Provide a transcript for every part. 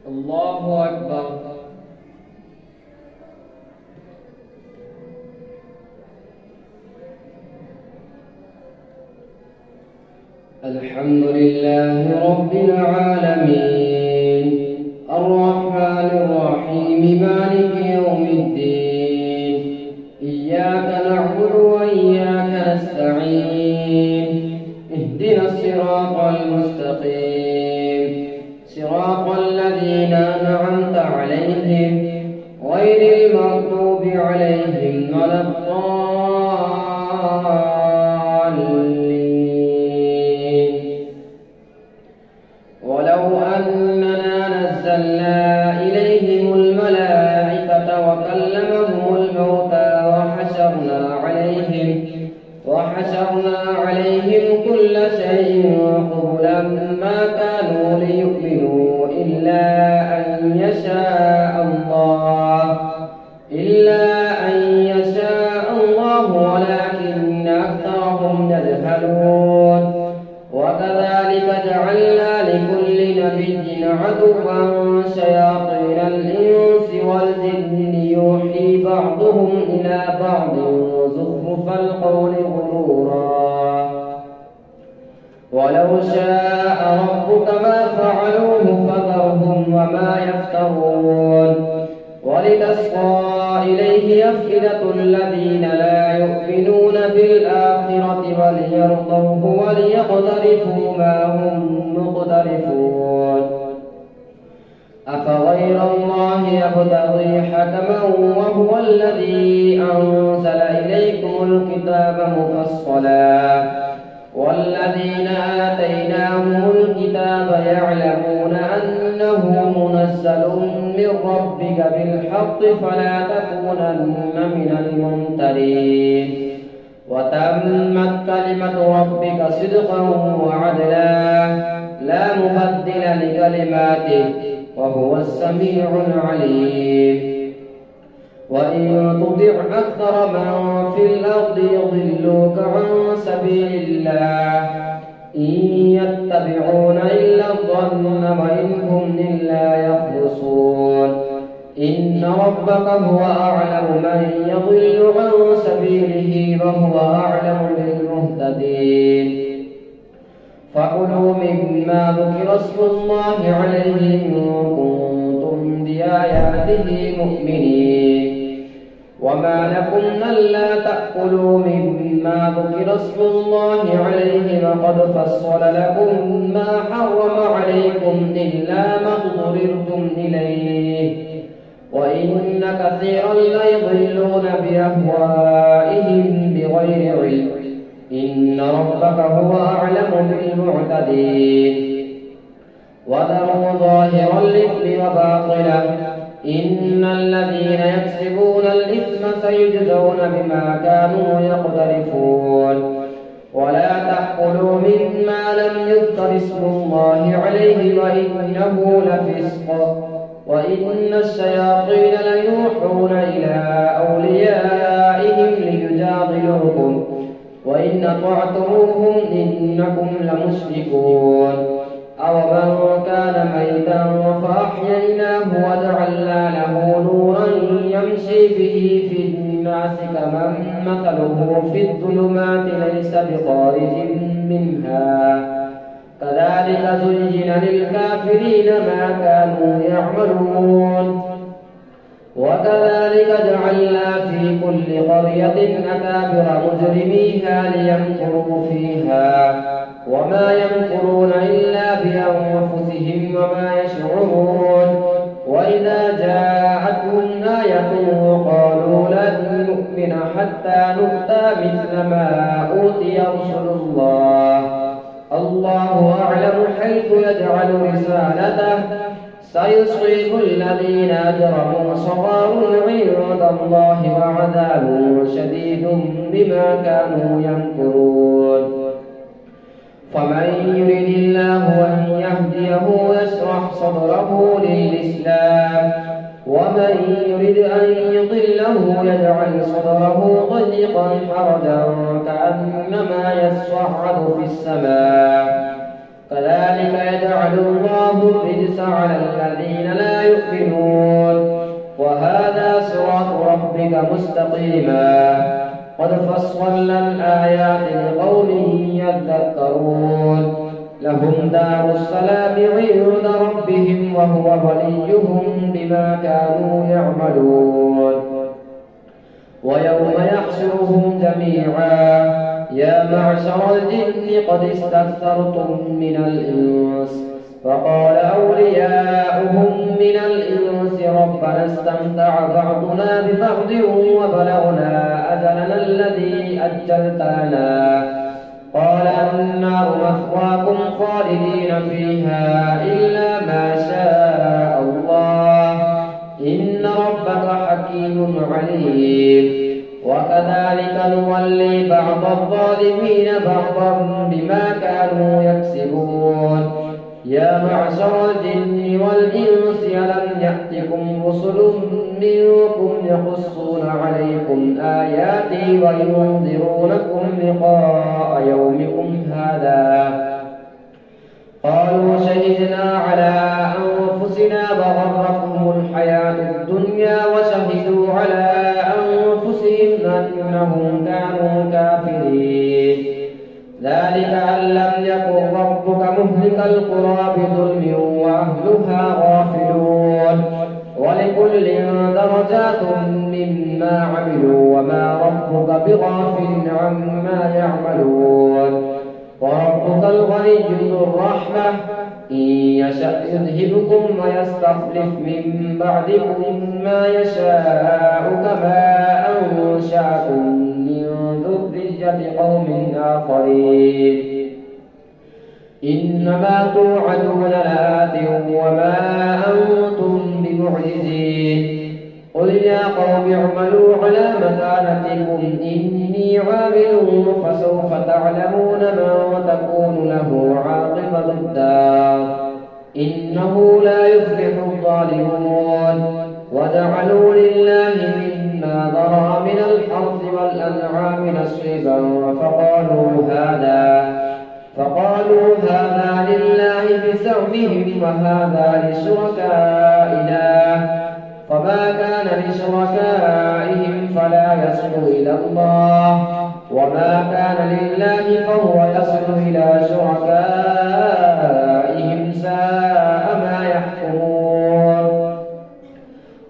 الله أكبر. الحمد لله رب العالمين الرحمن الرحيم مالك يوم الدين إياك نعبد وإياك نستعين اهدنا الصراط المستقيم صراط الذين أنعمت عليهم غير المغضوب عليهم ولا الضالين. ولو أننا نزلنا إليهم الملائكة وكلمهم الموتى وحشرنا عليهم كل شيء قبلا ما كانوا ليؤمنوا إلا أن يشاء الله ولكن أكثرهم يجهلون. وكذلك جعلنا لكل نبي عدوا شياطين الإنس والجن يوحي بعضهم إلى بعض زخرف القول غرورا. ولو شاء ربك ما فعلوه فذرهم وما يفترون. ولتصغى إليه أفئدة الذين لا يؤمنون بالآخرة وليرضوه وليقترفوا ما هم مقترفون. أفغير الله يبتغي حكما وهو الذي أنزل إليكم الكتاب مفصلا والذين آتيناهم الكتاب يعلمون أنه منزل من ربك بالحق فلا تكونن من الممترين. وتمت كلمة ربك صدقا وعدلا لا مبدل لكلماته وهو السميع العليم. وإن تطع أكثر من في الأرض يضلوك عن سبيل الله إن يتبعون إلا الظن وإن هم إلا يخرصون. إن ربك هو أعلم من يضل عن سبيله وهو أعلم بالمهتدين. فكلوا مما ذكر اسم الله عليه إن كنتم بآياته مؤمنين. وما لكم ألا تأكلوا مما ذكر اسم الله عليه وقد فصل لكم ما حرم عليكم إلا ما اضطررتم إليه وإن كثيرا ليضلون بأهوائهم بغير علم إن ربك هو أعلم بالمعتدين. وذروا ظاهر الإثم وباطنه إن الذين يكسبون الإثم سيجزون بما كانوا يقترفون. ولا تأكلوا مما لم يذكر اسم الله عليه وإنه لفسق وإن الشياطين ليوحون إلى أوليائهم ليجادلوكم وإن أطعتموهم إنكم لمشركون. أومن كان ميتا فأحييناه وجعلنا له نورا يمشي به في الناس كمن مثله في الظلمات ليس بخارج منها كذلك زين للكافرين ما كانوا يعملون. وكذلك جعلنا في كل قرية أكابر مجرميها ليمكروا فيها وما يمكرون إلا بأنفسهم وما يشعرون. وإذا جاءتهم آية قالوا لن نؤمن حتى نؤتى مثل ما أوتي رسل الله أعلم حيث يجعل رسالته سيصيب الذين أجرموا صغار عند الله وعذاب شديد بما كانوا يمكرون. فمن يرد الله أن يهديه يشرح صدره للإسلام ومن يرد أن يضله يجعل صدره ضيقا حرجا كأنما يصعد في السماء كذلك يجعل الله الرجس على الذين لا يؤمنون وهذا صراط ربك مستقيما قد فصلنا الآيات لقوم يذكرون لهم دار السلام عند ربهم وهو وليهم بما كانوا يعملون ويوم يحشرهم جميعا يا معشر الجن قد استكثرتم من الإنس فقال أولياؤهم من الإنس ربنا استمتع بعضنا ببعض وبلغنا أجلنا الذي أجلت لنا قال النار مثواكم خالدين فيها إلا ما شاء الله إن ربك حكيم عليم وكذلك نولي بعض الظالمين بعضا بما كانوا يكسبون يا معشر الجن والإنس ألم يأتكم رسل منكم يقصون عليكم آياتي وينذرونكم لقاء يومكم هذا قالوا شهدنا على أنفسنا وغرتهم الحياة الدنيا وشهدوا على أنفسهم أنهم كانوا كافرين ذلك أن لم يكن ربك مهلك القرى بظلم وأهلها غافلون ولكل درجات مما عملوا وما ربك بغافل عما يعملون وربك الغني ذو الرحمة إن يشأ يذهبكم ويستخلف من بعدكم ما يشاء كما أنشأكم من ذرية قوم آخرين إنما توعدون لآت وما أنتم بمعجزين قل يا قوم اعملوا على مكانتكم إني عامل فسوف تعلمون من تكون له عاقبة الدار إنه لا يفلح الظالمون وجعلوا لله مما ذرأ من الحرث والأنعام نصيبا فقالوا هذا لله بزعمهم وهذا لشركائنا فما كان لشركائهم فلا يصل إلى الله وما كان لله فهو يصل إلى شركائهم ساء ما يحكمون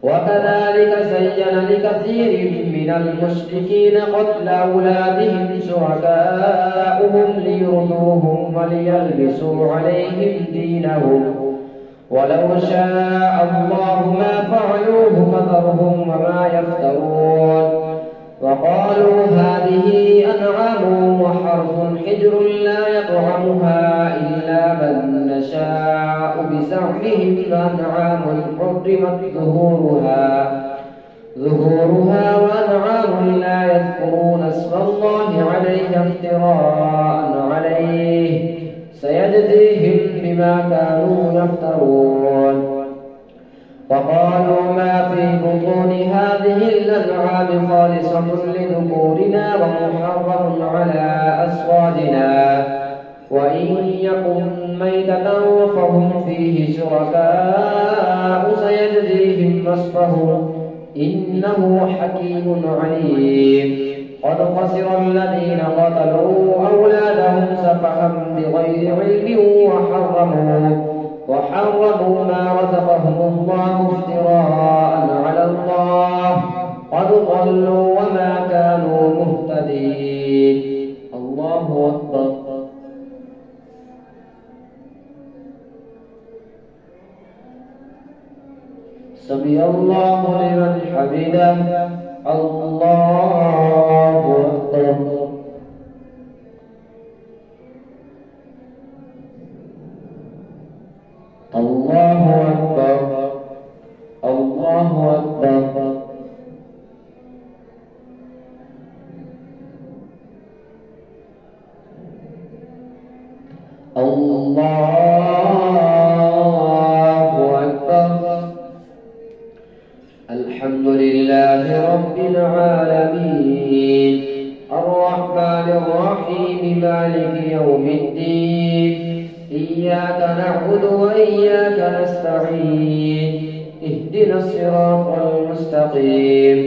وكذلك زين لكثير من المشركين قتل أولادهم شركاؤهم ليردوهم وليلبسوا عليهم دينهم ولو شاء الله ما فعلوه فذرهم وما يفترون وقالوا هذه أنعام وحرث حجر لا يطعمها إلا من نشاء بزعمهم أنعام حرمت ظهورها وأنعام لا يذكرون اسم الله عليها افتراء عليه سيجزيهم بما كانوا يفترون وقالوا ما في بطون هذه الأنعام خالصة لذكورنا ومحرم على أزواجنا وإن يكن ميتة فهم فيه شركاء سيجزيهم وصفهم إنه حكيم عليم قد خسر الذين قتلوا أولادهم سفها بغير علم وحرموا ما رزقهم الله افتراء على الله قد ضلوا وما كانوا مهتدين الله أكبر سمع الله لمن حمده الله أكبر الله أكبر الله أكبر الله أكبر الحمد لله رب العالمين الرحمن الرحيم مالك يوم الدين وإياك نستعين اهدنا الصراط المستقيم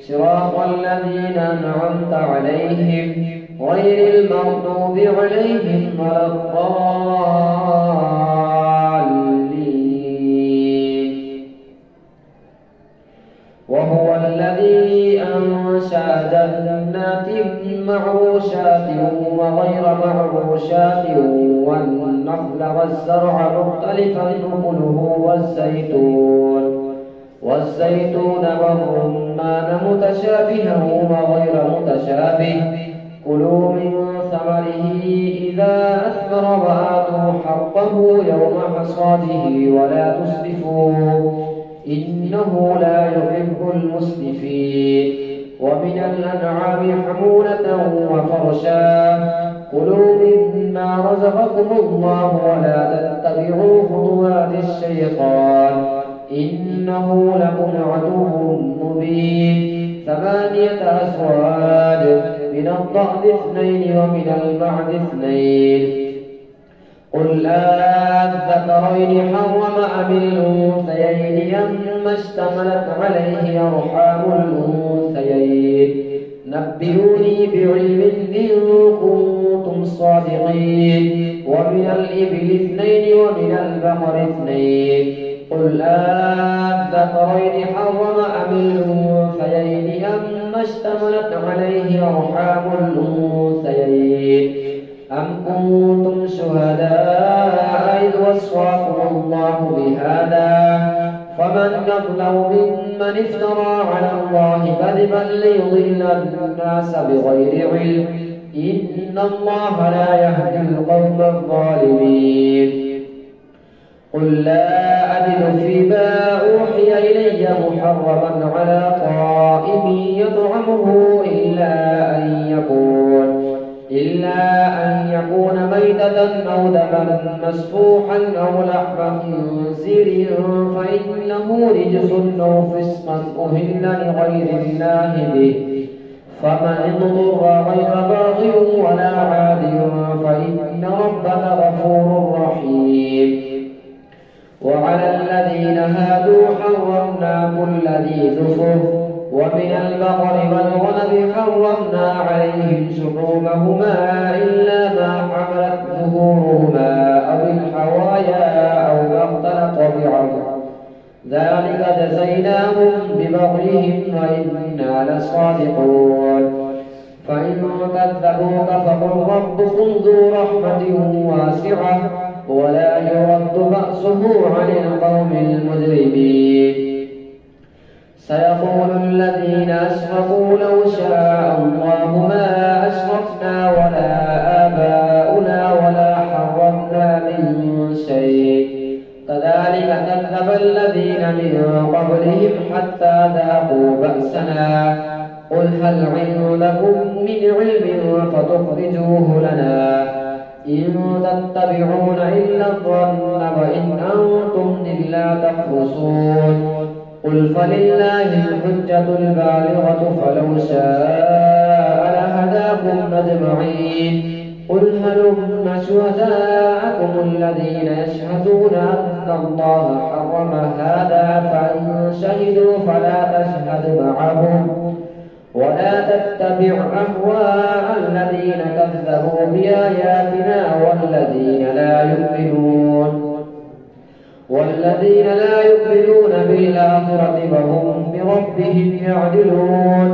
صراط الذين أنعمت عليهم غير المغضوب عليهم ولا الضالين. وهو الذي أنشأ جنات معروشات وغير معروشات والنخل والزرع مختلفا أكله والزيتون والرمان متشابها وغير متشابه كلوا من ثمره إذا أثمر وآتوا حقه يوم حصاده ولا تسرفوا إنه لا يحب المسرفين. ومن الأنعام حمولة وفرشا كلوا مما رزقكم الله ولا تتبعوا خطوات الشيطان إنه لكم عدو مبين. 8 أزواج من الضأن 2 ومن المعد 2 قل أذكرين حرم أم الأنثيين أما اشتملت عليه أرحام الأنثيين نبئوني بعلم إن كنتم صادقين. ومن الإبل 2 ومن البقر 2 قل أذكرين حرم أم الأنثيين أما اشتملت عليه أرحام الأنثيين أم كنتم شهداء إذ وصاكم الله بهذا فمن أظلم ممن افترى على الله كذبا ليضل الناس بغير علم إن الله لا يهدي القوم الظالمين. قل لا أجد فيما أوحي إلي محرما على طائم يطعمه إلا أن يكون ميتة أو دما مسفوحا أو لحم خنزير فإنه رجس أو فسقا أهل لغير الله به فمن اضطر غير باغ ولا عاد فإن ربك غفور رحيم. وعلى الذين هادوا حرمنا كل ذي ظفر ومن البقر والغنم حرمنا عليهم شحومهما إلا ما حملت ظهورهما أو الحوايا أو ما اختلط بعظم ذلك جزيناهم ببغيهم وإنا لصادقون. فإن كذبوك فقل ربكم ذو رحمة واسعة ولا يرد بأسه عن القوم المجرمين. سيقول الذين أشركوا لو شاء الله ما أشركنا ولا آباؤنا ولا حرمنا من شيء كذلك كذب الذين من قبلهم حتى ذاقوا بأسنا قل هل عندكم من علم فتخرجوه لنا إن تتبعون إلا الظن وإن أنتم إلا تخرصون. قل فلله الحجة البالغة فلو شاء لهداكم أجمعين. قل هلم شهداءكم الذين يشهدون أن الله حرم هذا فإن شهدوا فلا تشهد معهم ولا تتبع أهواء الذين كذبوا بآياتنا والذين لا يؤمنون بالآخرة وهم بربهم يعدلون.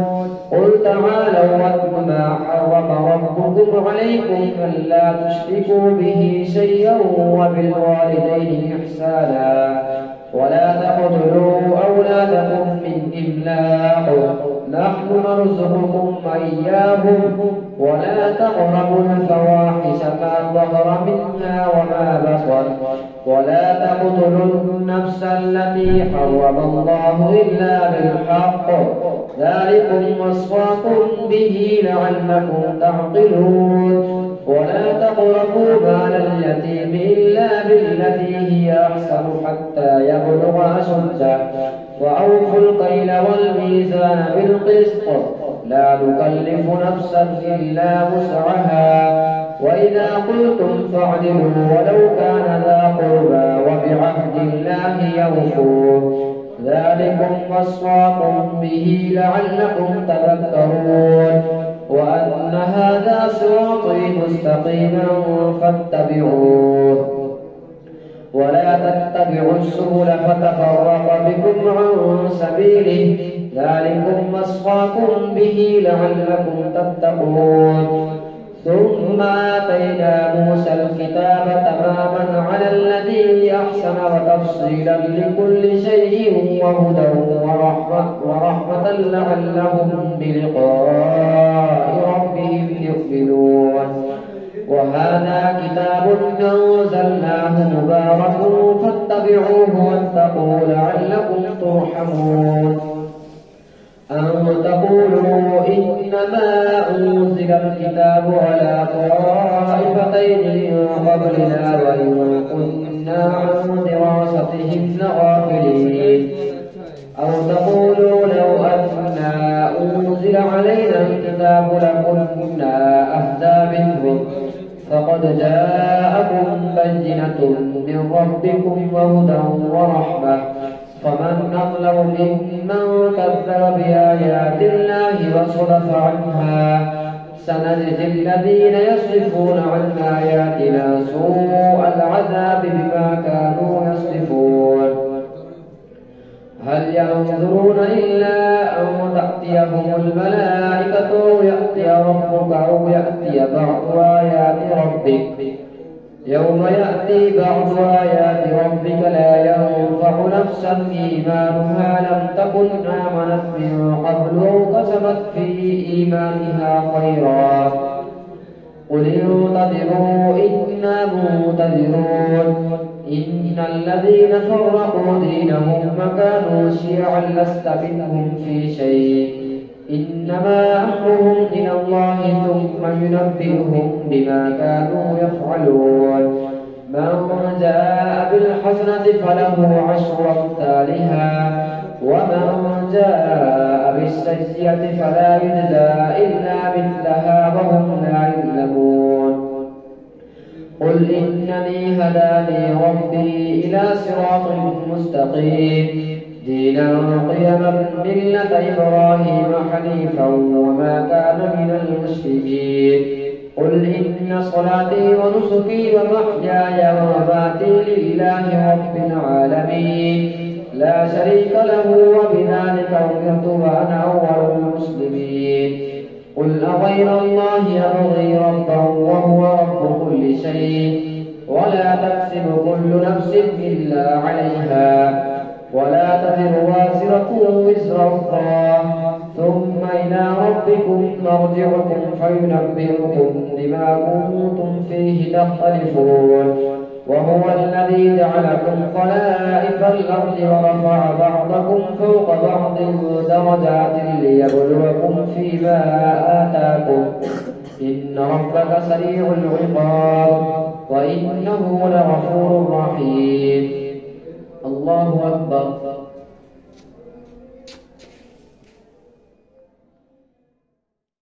قل تعالوا واتل ما حرم ربكم عليكم ألا تشركوا به شيئا وبالوالدين إحسانا ولا تقتلوا أولادكم من إملاق نحن نرزقكم وإياهم ولا تقربوا الفواحش ما ظهر منها وما بطن ولا تقتلوا النفس التي حرم الله إلا بالحق ذلكم وصاكم به لعلكم تعقلون. ولا تقربوا مال اليتيم إلا بالتي هي أحسن حتى يبلغ أشده وأوفوا الكيل والميزان بالقسط لا نكلف نفسا إلا وسعها وإذا قلتم فاعدلوا ولو كان ذا قربى وبعهد الله يوفوا ذلكم وصاكم به لعلكم تذكرون وأن هذا صراطي مستقيما فاتبعوه ولا تتبعوا السبل فتفرق بكم عن سبيله ذلكم وصاكم به لعلكم تتقون ثم آتينا موسى الكتاب تماما على الذي أحسن وتفصيلا لكل شيء وهدى ورحمة لعلهم بلقاء ربهم يؤمنون وهذا كتاب أنزلناه مبارك فاتبعوه واتقوا لعلكم ترحمون أن تقولوا إنما أنزل الكتاب على طائفتين من قبلنا وإن كنا عن دراستهم لغافلين أو تقولوا لو أنا أنزل علينا الكتاب لكنا أهدى منهم فقد جاءكم بينة من ربكم وهدى ورحمة فمن أظلم ممن كذب بآيات الله وصدف عنها سنجزي الذين يصرفون عن آياتنا سوء العذاب بما كانوا يصرفون هل ينظرون إلا أن تأتيهم الملائكة أو يأتي ربك أو يأتي بعض آيات ربك يوم يأتي بعض آيات ربك لا ينفع نفسا إيمانها لم تكن آمنت من قبل أو كسبت في إيمانها خيرا قل انتظروا إنا منتظرون إن الذين فرقوا دينهم وكانوا شيعا لست منهم في شيء إنما أمرهم إلى الله ثم ينبئهم بما كانوا يفعلون من جاء بالحسنة فله عشر أمثالها ومن جاء بالسيئة فلا يجزى إلا مثلها وهم لا يظلمون قل إنني هداني ربي إلى صراط مستقيم دينا قيما ملة إبراهيم حنيفا وما كان من المشركين قل إن صلاتي ونسكي ومحياي ومماتي لله رب العالمين لا شريك له وبذلك أمرت وأنا أول المسلمين قل أغير الله أبغي ربا وهو رب كل شيء ولا تكسب كل نفس إلا عليها ولا تزر وازرة وزر أخرى ثم إلى ربكم مرجعكم فينبئكم بما كنتم فيه تختلفون وهو الذي جعلكم خلائف الأرض ورفع بعضكم فوق بعض درجات ليبلوكم فيما آتاكم إن ربك سريع العقاب وإنه لغفور رحيم الله أكبر